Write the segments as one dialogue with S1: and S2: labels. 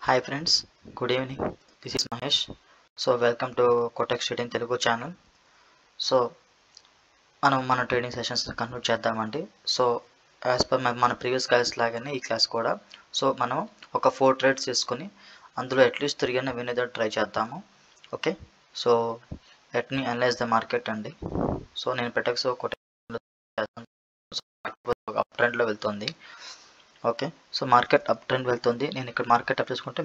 S1: Hi friends, good evening. This is Mahesh. So welcome to Kotak Trading Telugu channel. So మన trading sessions continue చేద్దామండి. So as per మన previous class లాగానే ఈ class కూడా మనం ఒక 4 ట్రేడ్స్ తీసుకొని అందులో అట్లీస్ట్ 3 అన్న వినేదాన్ని ట్రై చేద్దాము. Okay, so let me analyse the market అండి. సో నేను పెట్టక్స్ అప్ ట్రెండ్లో వెళ్తుంది. Okay, so market up trend వెళ్తుంది. నేను ఇక్కడ మార్కెట్ అప్ చేసుకుంటే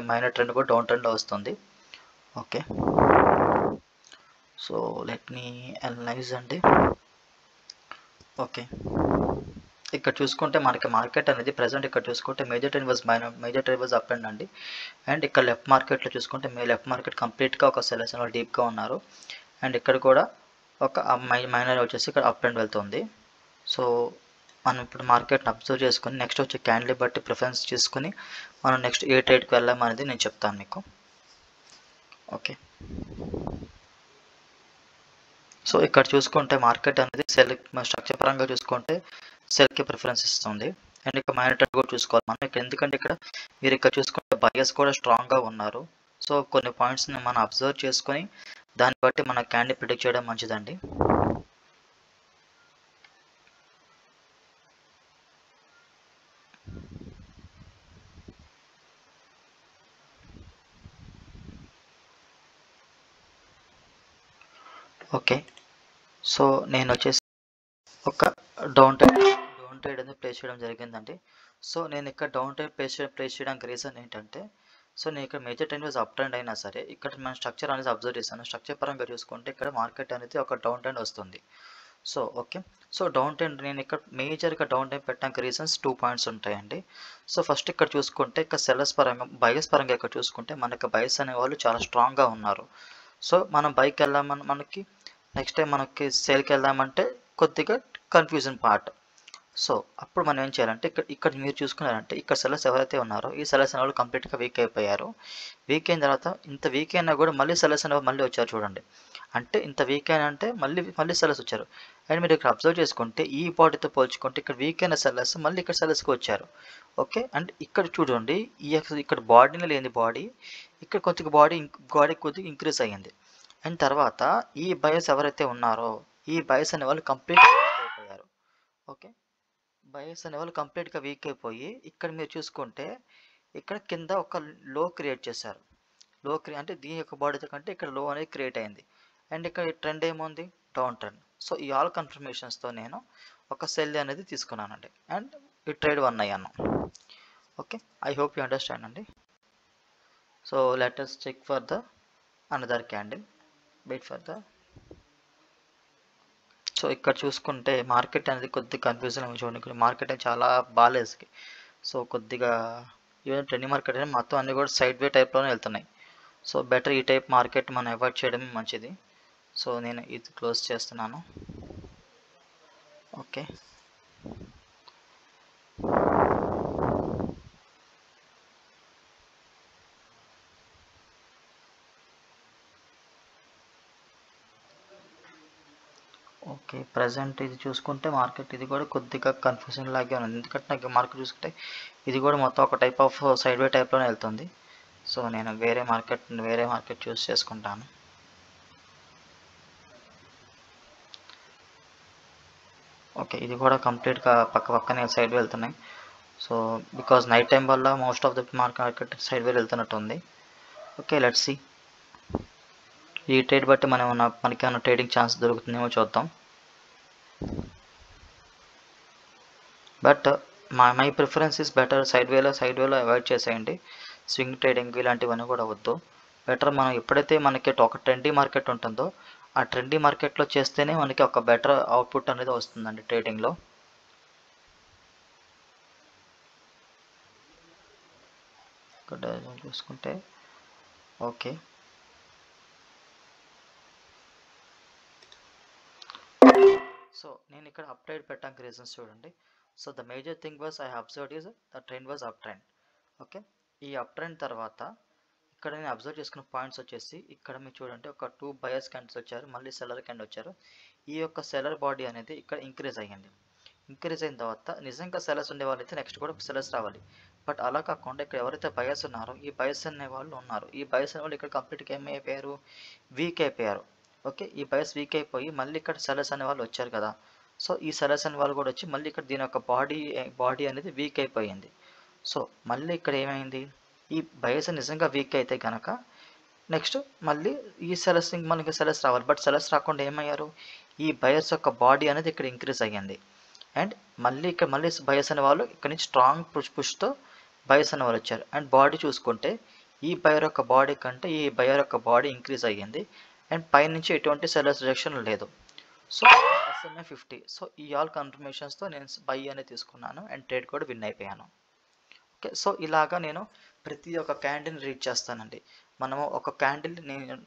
S1: మైనర్ ట్రెండ్ కూడా డౌన్ ట్రెండ్లో వస్తుంది. Okay, so let me analyse అండి. ఓకే, ఇక్కడ చూసుకుంటే మనకి మార్కెట్ అనేది ప్రెసెంట్ ఇక్కడ చూసుకుంటే major trend was up trend అండి. అండ్ ఇక్కడ లెఫ్ట్ మార్కెట్లో చూసుకుంటే లెఫ్ట్ మార్కెట్ కంప్లీట్గా ఒక సెలెక్షన్ వాళ్ళు డీప్గా ఉన్నారు. అండ్ ఇక్కడ కూడా ఒక మైనర్ వచ్చేసి ఇక్కడ అప్ ట్రెండ్ వెళ్తుంది. సో మనం ఇప్పుడు మార్కెట్ని అబ్జర్వ్ చేసుకుని నెక్స్ట్ వచ్చే క్యాండిల్ బట్టి ప్రిఫరెన్స్ చేసుకుని మనం నెక్స్ట్ ఏ ట్రేడ్కి వెళ్ళామనేది నేను చెప్తాను మీకు. ఓకే, సో ఇక్కడ చూసుకుంటే మార్కెట్ అనేది సెల్ స్ట్రక్చర్ పరంగా చూసుకుంటే సెల్కి ప్రిఫరెన్స్ ఇస్తుంది. అండ్ ఇక్కడ మైనర్ ట్రెండ్ కూడా చూసుకోవాలి మనం ఇక్కడ, ఎందుకంటే ఇక్కడ మీరు ఇక్కడ చూసుకుంటే బయర్స్ కూడా స్ట్రాంగ్గా ఉన్నారు. సో కొన్ని పాయింట్స్ని మనం అబ్జర్వ్ చేసుకొని దాన్ని బట్టి మన క్యాండిల్ ప్రిడిక్ట్ చేయడం మంచిదండి. ఓకే, సో నేను వచ్చేసి ఒక డౌన్ ట్రేడ్ అనేది ప్లేస్ చేయడం జరిగిందండి. సో నేను ఇక్కడ డౌన్ ట్రేడ్ ప్లేస్ చేయడానికి రీజన్ ఏంటంటే, సో నేను ఇక్కడ major trend was up trend అయినా సరే ఇక్కడ మన స్ట్రక్చర్ అనేది అబ్జర్వ్ చేశాను. స్ట్రక్చర్ పరంగా చూసుకుంటే ఇక్కడ మార్కెట్ అనేది ఒక డౌన్ ట్రెండ్ వస్తుంది. So okay, so down trend నేను ఇక్కడ మేజర్గా డౌన్ ట్రెండ్ పెట్టడానికి రీజన్స్ 2 పాయింట్స్ ఉంటాయండి. సో ఫస్ట్ ఇక్కడ చూసుకుంటే ఇక్కడ సెల్లర్స్ పరంగా బయర్స్ పరంగా ఇక్కడ చూసుకుంటే మనకి బయర్స్ అనే వాళ్ళు చాలా స్ట్రాంగ్గా ఉన్నారు. సో మనం బైక్ వెళ్దామని మనకి నెక్స్ట్ టైం మనకి సేల్కి వెళ్దామంటే కొద్దిగా కన్ఫ్యూజన్ పార్ట్. సో అప్పుడు మనం ఏం చేయాలంటే ఇక్కడ మీరు చూసుకున్నారంటే ఇక్కడ సెల్లర్స్ ఎవరైతే ఉన్నారో ఈ సెల్లర్స్ అనే వాళ్ళు కంప్లీట్గా వీక్ అయిపోయారు. వీక్ అయిన తర్వాత ఇంత వీక్ అయినా కూడా మళ్ళీ సెల్లర్స్ అనేవి మళ్ళీ వచ్చారు చూడండి. అంటే ఇంత వీక్ అయినా అంటే మళ్ళీ సెల్లర్స్ వచ్చారు. అండ్ మీరు ఇక్కడ అబ్జర్వ్ చేసుకుంటే ఈ బాడీతో పోల్చుకుంటే ఇక్కడ వీక్ అయిన సెల్లర్స్ మళ్ళీ ఇక్కడ సెల్లర్స్కి వచ్చారు. ఓకే, అండ్ ఇక్కడ చూడండి ఇక్కడ బాడీని లేని బాడీ ఇక్కడ కొద్దిగా బాడీ కొద్దిగా ఇంక్రీజ్ అయ్యింది. అండ్ తర్వాత ఈ బయర్స్ ఎవరైతే ఉన్నారో ఈ బయర్స్ అనే వాళ్ళు కంప్లీట్గా వీక్ అయిపోయారు. ఓకే, బయర్స్ అనే వాళ్ళు కంప్లీట్గా వీక్ అయిపోయి ఇక్కడ మీరు చూసుకుంటే ఇక్కడ కింద ఒక లో క్రియేట్ చేశారు. అంటే దీని యొక్క బాడీతో కంటే ఇక్కడ లో అనేది క్రియేట్ అయింది. అండ్ ఇక్కడ ట్రెండ్ ఏముంది, డౌన్ ట్రెండ్. సో ఈ ఆల్ కన్ఫర్మేషన్స్తో నేను ఒక సెల్ అనేది తీసుకున్నానండి. అండ్ ఈ ట్రేడ్ 1 అయ్యాను. Okay, I hope you understand అండి. So let us check for the another candle. Wait for the. సో ఇక్కడ చూసుకుంటే మార్కెట్ అనేది కొద్దిగా కన్ఫ్యూజన్ చూడండి. మార్కెట్ అనేది చాలా బాగాలేదు. సో కొద్దిగా ఈవెన్ ట్రెండింగ్ మార్కెట్ అనేది మొత్తం అన్ని కూడా సైడ్ వే టైప్లోనే వెళ్తున్నాయి. సో బెటర్ ఈ టైప్ మార్కెట్ మనం అవాయిడ్ చేయడమే మంచిది. సో నేను ఇది క్లోజ్ చేస్తున్నాను. ఓకే, ఓకే, ప్రజెంట్ ఇది చూసుకుంటే మార్కెట్ ఇది కూడా కొద్దిగా కన్ఫ్యూజన్ లాగే ఉంది. ఎందుకంటే నాకు మార్కెట్ చూసుకుంటే ఇది కూడా మొత్తం ఒక టైప్ ఆఫ్ సైడ్ వే టైప్లోనే వెళ్తుంది. సో నేను వేరే మార్కెట్ చూస్ చేసుకుంటాను. ఓకే, ఇది కూడా కంప్లీట్గా పక్కనే సైడ్ వే వెళ్తున్నాయి. సో బికాజ్ నైట్ టైం వల్ల most of the market side వే వెళ్తున్నట్టు ఉంది. ఓకే, లెట్స్ సీ ఈ ట్రేడ్ బట్టి మనకి ఏమైనా ట్రేడింగ్ ఛాన్స్ దొరుకుతుందేమో చూద్దాం. But my preference is better side వేలో అవాయిడ్ చేసేయండి. స్వింగ్ ట్రేడింగ్ ఇలాంటివన్నీ కూడా వద్దు. బెటర్ మనం ఎప్పుడైతే మనకి ఒక ట్రెండీ మార్కెట్ ఉంటుందో ఆ ట్రెండీ మార్కెట్లో చేస్తేనే మనకి ఒక బెటర్ అవుట్పుట్ అనేది వస్తుందండి ట్రేడింగ్లో. ఇక్కడ చూసుకుంటే ఓకే, సో నేను ఇక్కడ అప్ ట్రెండ్ పెట్టడానికి రీజన్స్ చూడండి. So the major thing was I observed is the trend was up trend. Okay, ఈ అప్ ట్రెండ్ తర్వాత ఇక్కడ నేను అబ్జర్వ్ చేసుకున్న పాయింట్స్ వచ్చేసి ఇక్కడ మీరు చూడండి ఒక 2 బయర్స్ క్యాండిల్స్ వచ్చారు, మళ్ళీ సెల్లర్ క్యాండిల్ వచ్చారు. ఈ యొక్క సెల్లర్ బాడీ అనేది ఇక్కడ ఇంక్రీజ్ అయ్యింది. ఇంక్రీజ్ అయిన తర్వాత నిజంగా సెల్లర్స్ ఉండే వాళ్ళైతే నెక్స్ట్ కూడా సెల్లర్స్ రావాలి. బట్ అలా కాకుండా ఇక్కడ ఎవరైతే బయర్స్ ఉన్నారో ఈ బయర్స్ అనే వాళ్ళు ఉన్నారు. ఈ బయర్స్ అనే వాళ్ళు ఇక్కడ కంప్లీట్గా ఏమైపోయారు, వీక్ అయిపోయారు. ఓకే, ఈ బయర్స్ వీక్ అయిపోయి మళ్ళీ ఇక్కడ సెలర్స్ అనే వాళ్ళు వచ్చారు కదా. సో ఈ సెలర్స్ అనే వాళ్ళు కూడా వచ్చి మళ్ళీ ఇక్కడ దీని యొక్క బాడీ అనేది వీక్ అయిపోయింది. సో మళ్ళీ ఇక్కడ ఏమైంది, ఈ బయర్స్ నిజంగా వీక్ అయితే కనుక నెక్స్ట్ మళ్ళీ ఈ సెలర్స్ మనకి సెలర్స్ రావాలి. బట్ సెలర్స్ రాకుండా ఏమయ్యారు, ఈ బయర్స్ యొక్క బాడీ అనేది ఇక్కడ ఇంక్రీజ్ అయ్యింది. అండ్ మళ్ళీ బయర్స్ అనే వాళ్ళు ఇక్కడ నుంచి స్ట్రాంగ్ పుష్తో బయర్స్ అనే వాళ్ళు వచ్చారు. అండ్ బాడీ చూసుకుంటే ఈ బయర్ యొక్క బాడీ కంటే ఈ బయర్ యొక్క బాడీ ఇంక్రీజ్ అయ్యింది. అండ్ పైనుంచి ఎటువంటి సెలర్స్ రిజెక్షన్ లేదు. So SMA 50. సో ఈ ఆల్ కన్ఫర్మేషన్స్తో నేను బై అనేది తీసుకున్నాను అండ్ ట్రేడ్ కూడా విన్ అయిపోయాను. ఓకే, సో ఇలాగా నేను ప్రతి ఒక్క క్యాండిల్ని రీడ్ చేస్తానండి. మనము ఒక క్యాండిల్ నేను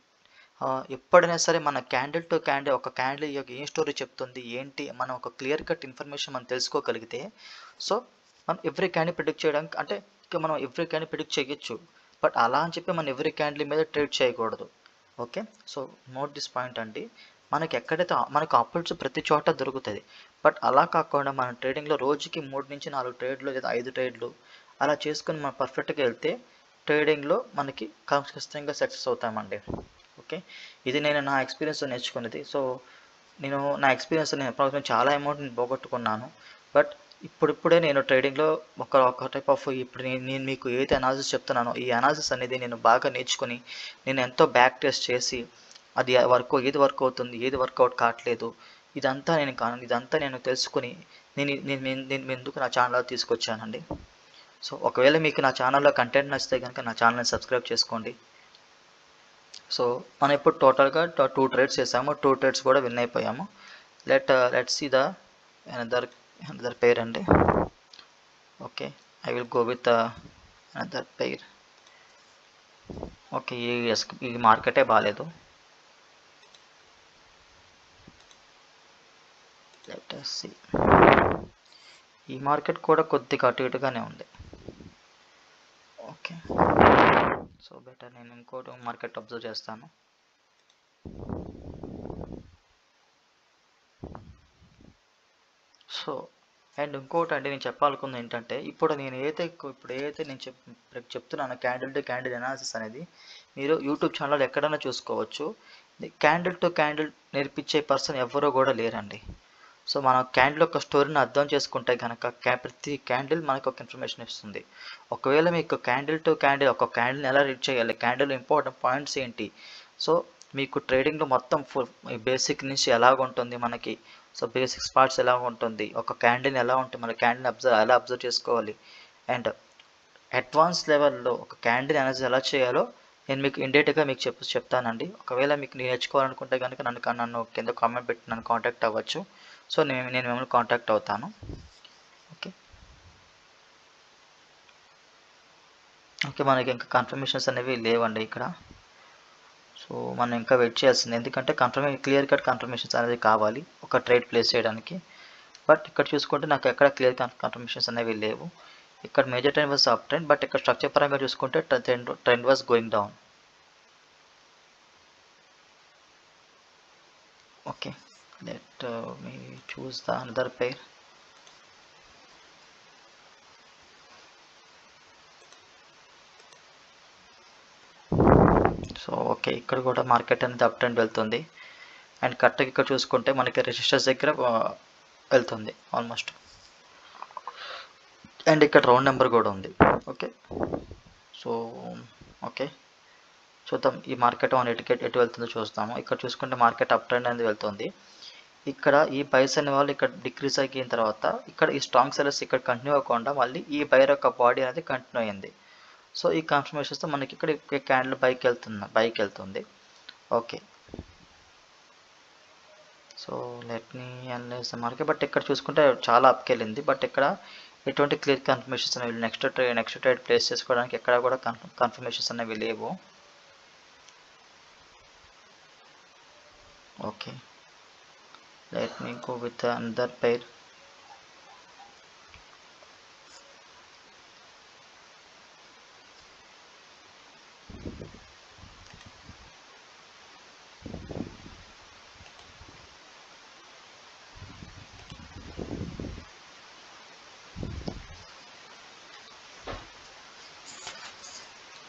S1: ఎప్పుడైనా సరే మన క్యాండిల్ టు క్యాండిల్ ఒక క్యాండిల్ యొక్క ఏం స్టోరీ చెప్తుంది ఏంటి మనం ఒక క్లియర్ కట్ ఇన్ఫర్మేషన్ మనం తెలుసుకోగలిగితే, సో మనం ఎవ్రీ క్యాండిల్ ప్రిడిక్ట్ చేయడానికి అంటే మనం ఎవ్రీ క్యాండిల్ ప్రిడిక్ట్ చేయొచ్చు. బట్ అలా అని చెప్పి మనం ఎవ్రీ క్యాండిల్ మీద ట్రేడ్ చేయకూడదు. Okay, so note this point అండి. మనకి ఎక్కడైతే మనకు ఆపర్చునిటీ ప్రతి చోట దొరుకుతుంది. బట్ అలా కాకుండా మన ట్రేడింగ్లో రోజుకి 3 నుంచి 4 ట్రేడ్లు లేదా 5 ట్రేడ్లు అలా చేసుకొని మనం పర్ఫెక్ట్గా వెళ్తే ట్రేడింగ్లో మనకి ఖచ్చితంగా సక్సెస్ అవుతామండి. ఓకే, ఇది నేను నా ఎక్స్పీరియన్స్ నేర్చుకున్నది. సో నేను నా ఎక్స్పీరియన్స్ అప్రాక్సిమేట్ చాలా అమౌంట్ నేను పోగొట్టుకున్నాను. బట్ ఇప్పుడిప్పుడే నేను ట్రేడింగ్లో ఒక టైప్ ఆఫ్ ఇప్పుడు నేను మీకు ఏదైతే అనాలిసిస్ చెప్తున్నానో ఈ అనాలిసిస్ అనేది నేను బాగా నేర్చుకుని నేను ఎంతో బ్యాక్ టెస్ట్ చేసి అది ఏది వర్క్ అవుతుంది ఏది వర్కౌట్ కావట్లేదు ఇదంతా నేను తెలుసుకుని నేను ఎందుకు నా ఛానల్లో తీసుకొచ్చానండి. సో ఒకవేళ మీకు నా ఛానల్లో కంటెంట్ నచ్చితే కనుక నా ఛానల్ని సబ్స్క్రైబ్ చేసుకోండి. సో మనం ఇప్పుడు టోటల్గా 2 ట్రేడ్స్ చేసాము. 2 ట్రేడ్స్ కూడా విన్ అయిపోయాము. Let's see the another pair అండి. Okay, I will go with another pair. Okay, ఈ మార్కెటే బాగాలేదు. Let us see. ఈ మార్కెట్ కూడా కొద్దిగా అటు ఇటుగానే ఉంది. ఓకే, సో బెటర్ నేను ఇంకోటి మార్కెట్ అబ్జర్వ్ చేస్తాను. సో అండ్ ఇంకోటి అండి నేను చెప్పాలనుకుంది ఏంటంటే ఇప్పుడు ఏదైతే నేను చెప్తున్నాను క్యాండిల్ టు క్యాండిల్ అనాలిసిస్ అనేది మీరు యూట్యూబ్ ఛానల్ ఎక్కడైనా చూసుకోవచ్చు. క్యాండిల్ టు క్యాండిల్ నేర్పించే పర్సన్ ఎవరో కూడా లేరండి. సో మనం క్యాండిల్ యొక్క స్టోరీని అర్థం చేసుకుంటే కనుక ప్రతి క్యాండిల్ మనకు ఒక ఇన్ఫర్మేషన్ ఇస్తుంది. ఒకవేళ మీకు క్యాండిల్ టు క్యాండిల్ ఒక క్యాండిల్ని ఎలా రీడ్ చేయాలి, క్యాండిల్ ఇంపార్టెంట్ పాయింట్స్ ఏంటి, సో మీకు ట్రేడింగ్లో మొత్తం బేసిక్ నుంచి ఎలాగ ఉంటుంది మనకి, సో బేసిక్ పార్ట్స్ ఎలా ఉంటుంది, ఒక క్యాండిల్ని ఎలా ఉంటుంది మన క్యాండిల్ని ఎలా అబ్జర్వ్ చేసుకోవాలి, అండ్ అడ్వాన్స్ లెవెల్లో ఒక క్యాండిల్ అనాలిసిస్ ఎలా చేయాలో నేను మీకు ఇండైరెక్ట్గా మీకు చెప్తానండి. ఒకవేళ మీకు నేర్చుకోవాలనుకుంటే కనుక నన్ను కింద కామెంట్ పెట్టి నన్ను కాంటాక్ట్ అవ్వచ్చు. సో నేను మిమ్మల్ని కాంటాక్ట్ అవుతాను. ఓకే, మనకి ఇంకా కన్ఫర్మేషన్స్ అనేవి లేవండి ఇక్కడ. సో మనం ఇంకా వెయిట్ చేయాల్సింది, ఎందుకంటే క్లియర్ కట్ కన్ఫర్మేషన్స్ అనేది కావాలి ఒక ట్రేడ్ ప్లేస్ చేయడానికి. బట్ ఇక్కడ చూసుకుంటే నాకు ఎక్కడ క్లియర్ కన్ఫర్మేషన్స్ అనేవి లేవు. ఇక్కడ major trend was up trend, but ఇక్కడ స్ట్రక్చర్ పరంగా చూసుకుంటే trend was going down. Okay, let me choose the another pair. So okay, ఇక్కడ కూడా మార్కెట్ అనేది అప్ ట్రెండ్ వెళ్తుంది. అండ్ కరెక్ట్గా ఇక్కడ చూసుకుంటే మనకి రెసిస్టర్స్ దగ్గర వెళ్తుంది ఆల్మోస్ట్. అండ్ ఇక్కడ రౌండ్ నెంబర్ కూడా ఉంది. ఓకే, సో ఓకే చూద్దాం ఈ మార్కెట్ ఎటు వెళ్తుందో చూస్తాము. ఇక్కడ చూసుకుంటే మార్కెట్ అప్ ట్రెండ్ అనేది వెళ్తుంది. ఇక్కడ ఈ బైస్ అనే వాళ్ళు ఇక్కడ డిక్రీజ్ అయిన తర్వాత ఇక్కడ ఈ స్ట్రాంగ్ సెలర్స్ ఇక్కడ కంటిన్యూ అవ్వకుండా మళ్ళీ ఈ బైర్ యొక్క బాడీ అనేది కంటిన్యూ అయింది. సో ఈ కన్ఫర్మేషన్స్తో మనకి ఇక్కడ క్యాండిల్ బైక్ వెళ్తుంది. Okay, so let me analyse the market. But ఇక్కడ చూసుకుంటే చాలా అప్కి వెళ్ళింది. బట్ ఇక్కడ ఎటువంటి క్లియర్ కన్ఫర్మేషన్స్ అనేవి నెక్స్ట్ ట్రేడ్ ప్లేస్ చేసుకోవడానికి ఎక్కడ కూడా కన్ఫర్మేషన్స్ అనేవి లేవు. Okay, let me go with another pair.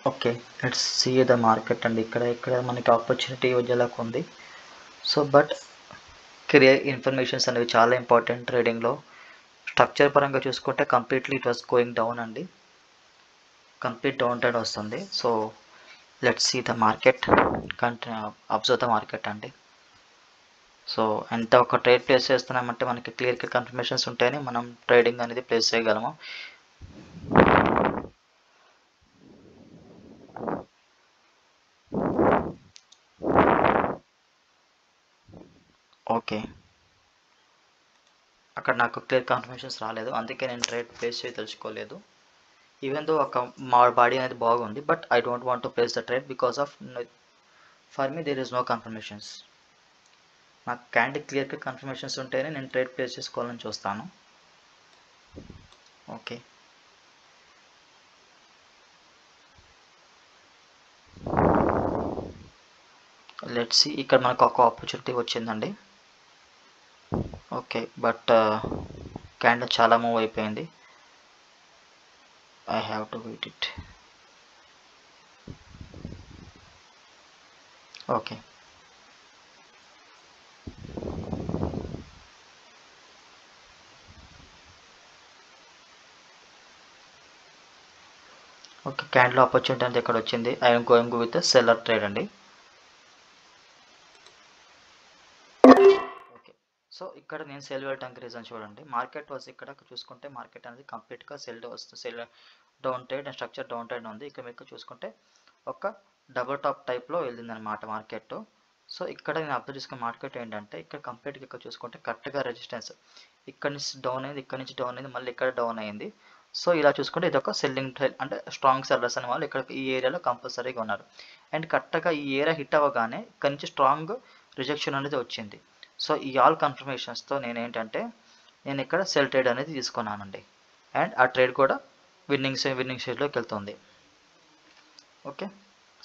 S1: Okay, let's see the market అండి. ఇక్కడ మనకి ఆపర్చునిటీ వచ్చేలాగా ఉంది. సో బట్ క్లియర్ ఇన్ఫర్మేషన్స్ అనేవి చాలా ఇంపార్టెంట్ ట్రేడింగ్లో. స్ట్రక్చర్ పరంగా చూసుకుంటే completely it was going down అండి, కంప్లీట్ డౌన్ ట్రెండ్ వస్తుంది. So let's see the market, observe the market అండి. సో ఎంత ఒక ట్రేడ్ ప్లేస్ చేస్తున్నామంటే మనకి క్లియర్ కన్ఫర్మేషన్స్ ఉంటేనే మనం ట్రేడింగ్ అనేది ప్లేస్ చేయగలము. ఓకే, అక్కడ నాకు క్లియర్ కన్ఫర్మేషన్స్ రాలేదు, అందుకే నేను ట్రేడ్ ప్లేస్ చేసి తెలుసుకోలేదు. ఈవెన్ దో ఒక మా బాడీ అనేది బాగుంది, but I don't want to place the trade because of for me there is no confirmations. నాకు క్యాండిల్ క్లియర్గా కన్ఫర్మేషన్స్ ఉంటేనే నేను ట్రేడ్ ప్లేస్ చేసుకోవాలని చూస్తాను. Okay, let's see. ఇక్కడ మనకు ఒక ఆపర్చునిటీ వచ్చిందండి. ఓకే, బట్ క్యాండిల్ చాలా మూవ్ అయిపోయింది. I have to wait it. Okay, okay, candle opportunity అనేది ఇక్కడ వచ్చింది. I'm going with seller trade అండి. ఓకే, సో ఇక్కడ నేను సెల్ వెళ్ళడానికి రీజన్ చూడండి. మార్కెట్ వాజ్ ఇక్కడ చూసుకుంటే మార్కెట్ అనేది కంప్లీట్గా cell down trade and structure down trade ఉంది. ఇక్కడ మీకు చూసుకుంటే ఒక డబుల్ టాప్ టైప్లో వెళ్ళింది అనమాట మార్కెట్. సో ఇక్కడ నేను అబ్జర్వ్ చేసుకున్న మార్కెట్ ఏంటంటే ఇక్కడ కంప్లీట్గా ఇక్కడ చూసుకుంటే కరెక్ట్గా రెసిస్టెన్స్ ఇక్కడ నుంచి డౌన్ అయింది, ఇక్కడ నుంచి డౌన్ అయింది, మళ్ళీ ఇక్కడ డౌన్ అయింది. సో ఇలా చూసుకుంటే ఇది ఒక సెల్లింగ్ ట్రైల్ అంటే స్ట్రాంగ్ సెల్లర్స్ అనే వాళ్ళు ఇక్కడ ఈ ఏరియాలో కంపల్సరీగా ఉన్నారు. అండ్ కరెక్ట్గా ఈ ఏరియా హిట్ అవ్వగానే ఇక్కడ నుంచి స్ట్రాంగ్ రిజెక్షన్ అనేది వచ్చింది. సో ఈ ఆల్ కన్ఫర్మేషన్స్తో నేను ఇక్కడ సెల్ ట్రేడ్ అనేది తీసుకున్నానండి. అండ్ ఆ ట్రేడ్ కూడా విన్నింగ్ స్టేజ్లోకి వెళ్తుంది. ఓకే,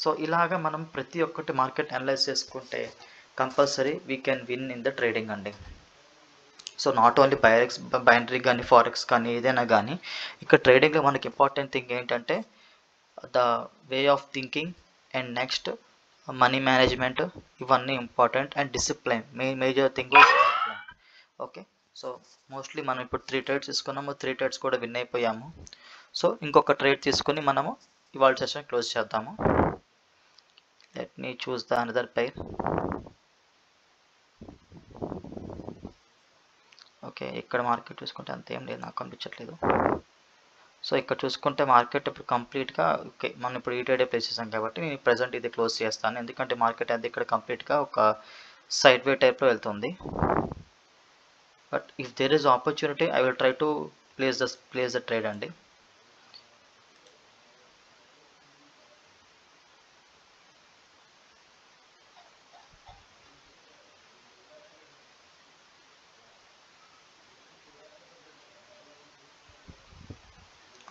S1: సో ఇలాగా మనం ప్రతి ఒక్కటి మార్కెట్ అనలైజ్ చేసుకుంటే compulsory we can win in the trading అండి. సో నాట్ ఓన్లీ బైనరీ కానీ ఫారెక్స్ కానీ ఏదైనా కానీ ఇక్కడ ట్రేడింగ్లో మనకి ఇంపార్టెంట్ థింగ్ ఏంటంటే the way of thinking and next money management, ఇవన్నీ important. And discipline major thing. Okay, so mostly మనం ఇప్పుడు 3 ట్రేడ్స్ తీసుకున్నాము, 3 ట్రేడ్స్ కూడా విన్ అయిపోయాము. సో ఇంకొక ట్రేడ్ తీసుకుని మనము ఇవాళ సెషన్ క్లోజ్ చేద్దాము. Let me choose the another pair. Okay, ఇక్కడ మార్కెట్ చూసుకుంటే అంతేం లేదు, నాకు అనిపించట్లేదు. సో ఇక్కడ చూసుకుంటే మార్కెట్ ఇప్పుడు కంప్లీట్గా ఓకే, మనం ఇప్పుడు ఈ ట్రేడే ప్లేస్ చేసాం కాబట్టి నేను ప్రజెంట్ ఇది క్లోజ్ చేస్తాను, ఎందుకంటే మార్కెట్ అనేది ఇక్కడ కంప్లీట్గా ఒక సైడ్ వే టైప్లో వెళ్తుంది. But if there is opportunity I will try to place the trade అండి.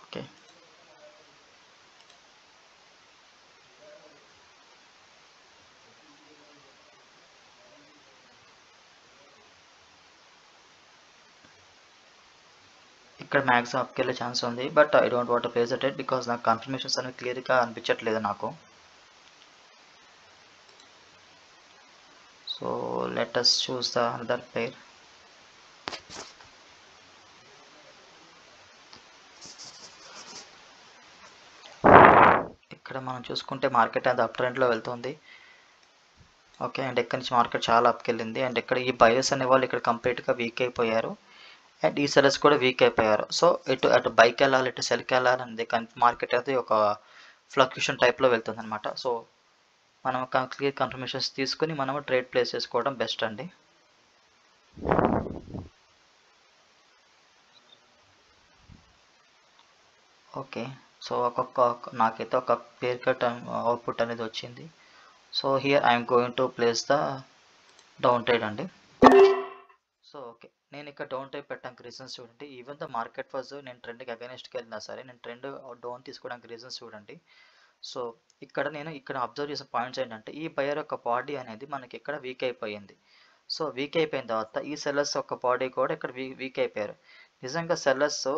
S1: ఓకే, ఇక్కడ మ్యాక్స్ అప్కి వెళ్ళే ఛాన్స్ ఉంది, but I don't want place the trade because నాకు కన్ఫర్మేషన్స్ అనేవి క్లియర్గా అనిపించట్లేదు నాకు. So let us choose the another pair. ఇక్కడ మనం చూసుకుంటే మార్కెట్ అది అప్ ట్రెండ్లో వెళ్తుంది. ఓకే, అండ్ ఇక్కడ నుంచి మార్కెట్ చాలా అప్కి వెళ్ళింది. అండ్ ఇక్కడ ఈ బయర్స్ అనే వాళ్ళు ఇక్కడ కంప్లీట్గా వీక్ అయిపోయారు అండ్ ఈ సెల్లర్స్ కూడా వీక్ అయిపోయారు. సో అటు బైక్ వెళ్ళాలి, ఇటు సెల్కి వెళ్ళాలి అనేది మార్కెట్ అయితే ఒక ఫ్లక్చుయేషన్ టైప్లో వెళ్తుంది అనమాట. సో మనం క్లియర్ కన్ఫర్మేషన్స్ తీసుకుని మనము ట్రేడ్ ప్లేస్ చేసుకోవడం బెస్ట్ అండి. ఓకే, సో నాకైతే ఒక పేర్ కట్ అవుట్పుట్ అనేది వచ్చింది. So here I'm going to place the down trade అండి. సో ఓకే, నేను ఇక్కడ డౌన్ ట్రేడ్ పెట్టడానికి రీజన్స్ చూడండి. ఈవెన్ ద మార్కెట్ వాజ్ నేను ట్రెండ్కి అగైనెస్ట్కి వెళ్ళినా సరే నేను ట్రెండ్ డౌన్ తీసుకోవడానికి రీజన్స్ చూడండి. సో నేను అబ్జర్వ్ చేసిన పాయింట్స్ ఏంటంటే ఈ బయర్ యొక్క బాడీ అనేది మనకి ఇక్కడ వీక్ అయిపోయింది. సో వీక్ అయిపోయిన తర్వాత ఈ సెల్లర్స్ యొక్క బాడీ కూడా ఇక్కడ వీక్ అయిపోయారు. నిజంగా సెల్లర్స్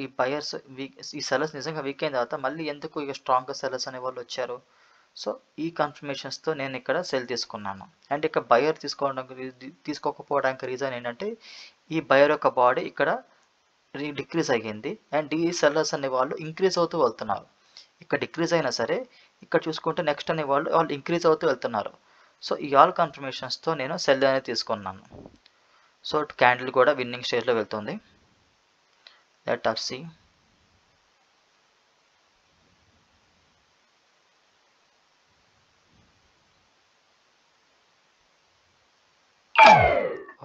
S1: ఈ బయర్స్ ఈ సెల్లర్స్ నిజంగా వీక్ అయిన తర్వాత మళ్ళీ ఎందుకు ఇక స్ట్రాంగ్గా సెల్లర్స్ అనే వాళ్ళు వచ్చారు. సో ఈ కన్ఫర్మేషన్స్తో నేను ఇక్కడ సెల్ తీసుకున్నాను. అండ్ ఇక్కడ బయర్ తీసుకోకపోవడానికి రీజన్ ఏంటంటే ఈ బయర్ యొక్క బాడీ ఇక్కడ డిక్రీజ్ అయ్యింది అండ్ ఈ సెల్లర్స్ అనే వాళ్ళు ఇంక్రీజ్ అవుతూ వెళ్తున్నారు. ఇక్కడ డిక్రీజ్ అయినా సరే ఇక్కడ చూసుకుంటే నెక్స్ట్ అనే వాళ్ళు ఇంక్రీజ్ అవుతూ వెళ్తున్నారు. సో ఈ ఆల్ కన్ఫర్మేషన్స్తో నేను సెల్ అనేది తీసుకున్నాను. సో క్యాండిల్ కూడా విన్నింగ్ స్టేజ్లో వెళ్తుంది. Let us see.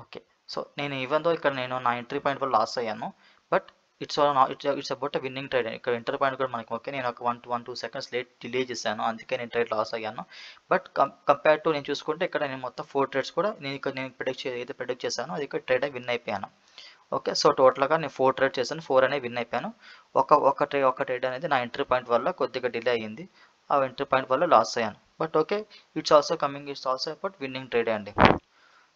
S1: Okay, so నేను ఈవెన్ దో ఇక్కడ నేను నా ఎంట్రీ పాయింట్ వల్ల లాస్ అయ్యాను, but it's about a winnowing trade. ఇక్కడ ఎంట్రీ పాయింట్ కూడా మనకి ఓకే, నేను ఒక 1-2 సెకండ్స్ డిలే చేశాను, అందుకే నేను ట్రేడ్ లాస్ అయ్యాను. బట్ కంపేర్ టు నేను చూసుకుంటే ఇక్కడ నేను మొత్తం 4 ట్రేడ్స్ కూడా నేను ప్రిడిక్ట్ చేశాను, అది ఇక్కడ ట్రేడ్ విన్ అయిపోయాను. ఓకే, సో టోటల్గా నేను 4 ట్రేడ్ చేశాను, 4 అనేది విన్ అయిపోయాను. ఒక ట్రేడ్ అనేది నా ఎంట్రీ పాయింట్ వల్ల కొద్దిగా డిలే అయ్యింది, ఆ ఎంట్రీ పాయింట్ వల్ల లాస్ అయ్యాను. But okay, it's also about winning ట్రేడే అండి.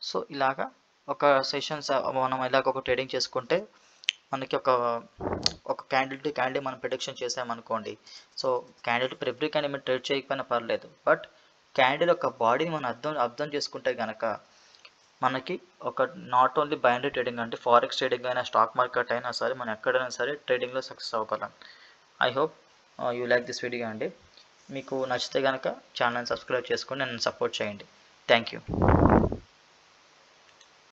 S1: సో ఇలాగా ఒక సెషన్స్ మనం ఇలాగ ఒక ట్రేడింగ్ చేసుకుంటే మనకి ఒక క్యాండిల్ టు క్యాండిల్ మనం ప్రిడిక్షన్ చేసామనుకోండి. So candle to every candle మీరు ట్రేడ్ చేయకపోయినా పర్లేదు, బట్ క్యాండిల్ యొక్క బాడీని మనం అర్థం చేసుకుంటే కనుక మనకి ఒక నాట్ ఓన్లీ బైనరీ ట్రేడింగ్ అంటే ఫారెక్స్ ట్రేడింగ్ అయినా స్టాక్ మార్కెట్ అయినా సరే మనం ఎక్కడైనా సరే ట్రేడింగ్లో సక్సెస్ అవ్వగలం. I hope you like this video అండి. మీకు నచ్చితే కనుక ఛానల్ని సబ్స్క్రైబ్ చేసుకొని నన్ను సపోర్ట్ చేయండి. Thank you.